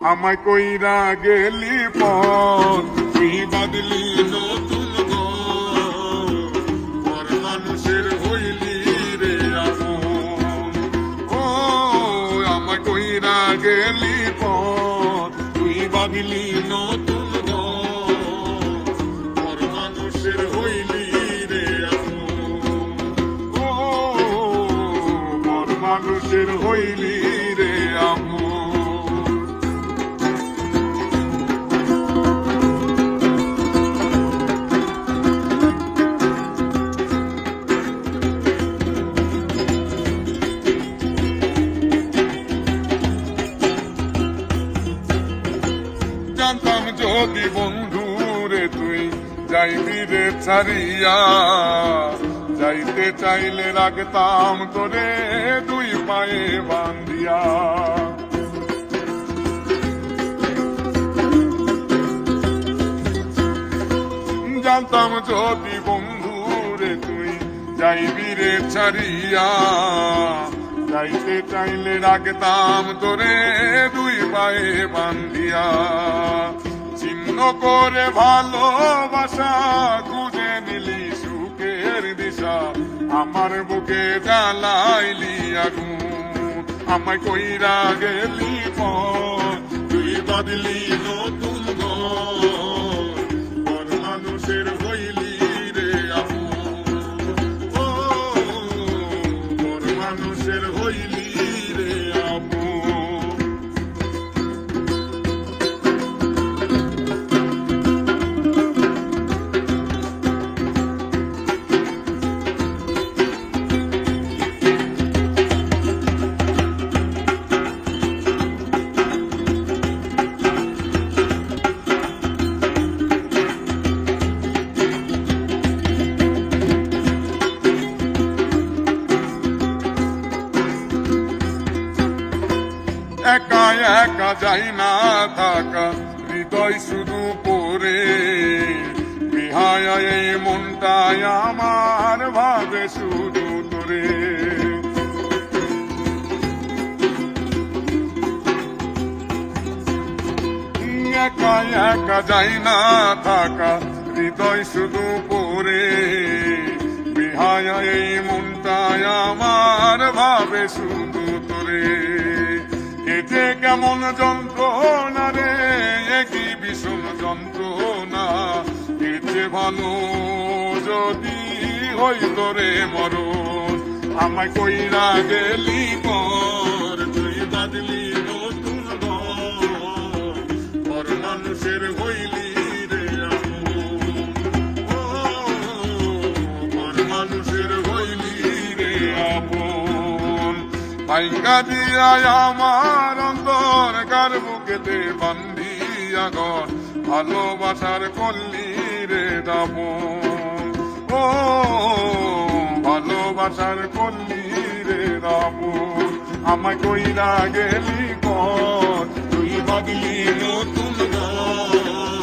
আমায় কইরা গেলি পথ তুই বাদলি নতুন ঘর মানুষের হইলি রে আপন। ও আমায় কইরা গেলি পথ তুই বাদলি নতুন ঘর মানুষের হইলি রে আপন। ও মানুষের হইলি রে আপন। জানতাম যদি বন্ধুরে তুই যাইবি রে ছাড়িয়া, যাইতে চাইলে রাখতাম তোরে দুই পায়ে বান্ধিয়া। জানতাম যদি বন্ধুরে তুই যাইবি রে ছাড়িয়া, যাইতে চাইলে রাখতাম তোরে দুই পায়ে বান্ধিয়া। ছিন্ন করে ভালোবাসা খুঁজে নিলি সুখের দিশা, আমার বুকে জ্বালাইলি আগুন। আমায় কইরা গেলি পথ তুই বাদলি নতুন ঘর মানুষের হইলি রে আপন। ও মানুষের হইলি রে আপন। একা একা যাই না থাকা হৃদয় শুধু পড়ে, বিহায় এই মনটায় আমার ভাবে শুধু তোরে। একা একা যাই না থাকা হৃদয় শুধু পড়ে, বিহায় এই মনটায় আমার ভাবে শুধু তোরে। এতে কেমন যন্ত্রণা রে, একই ভীষণ যন্ত্রণা। এতে ভালো যদি হইত রে মরণ, আমায় কইরা গেলি পর তুই বাদলি নতুন ঘর মানুষের হইলি রে আপন। ও মানুষের হইলি রে আপন। ভাইঙ্গা দিয়া আমার অন্তর কার বুকেতে বান্ধিয়া ঘর ভালোবাসার কল্লি রে দাপন। ও ভালোবাসার কল্লি রে দাপন। আমায় কইরা গেলি পথ তুই বাদলি নতুন ঘর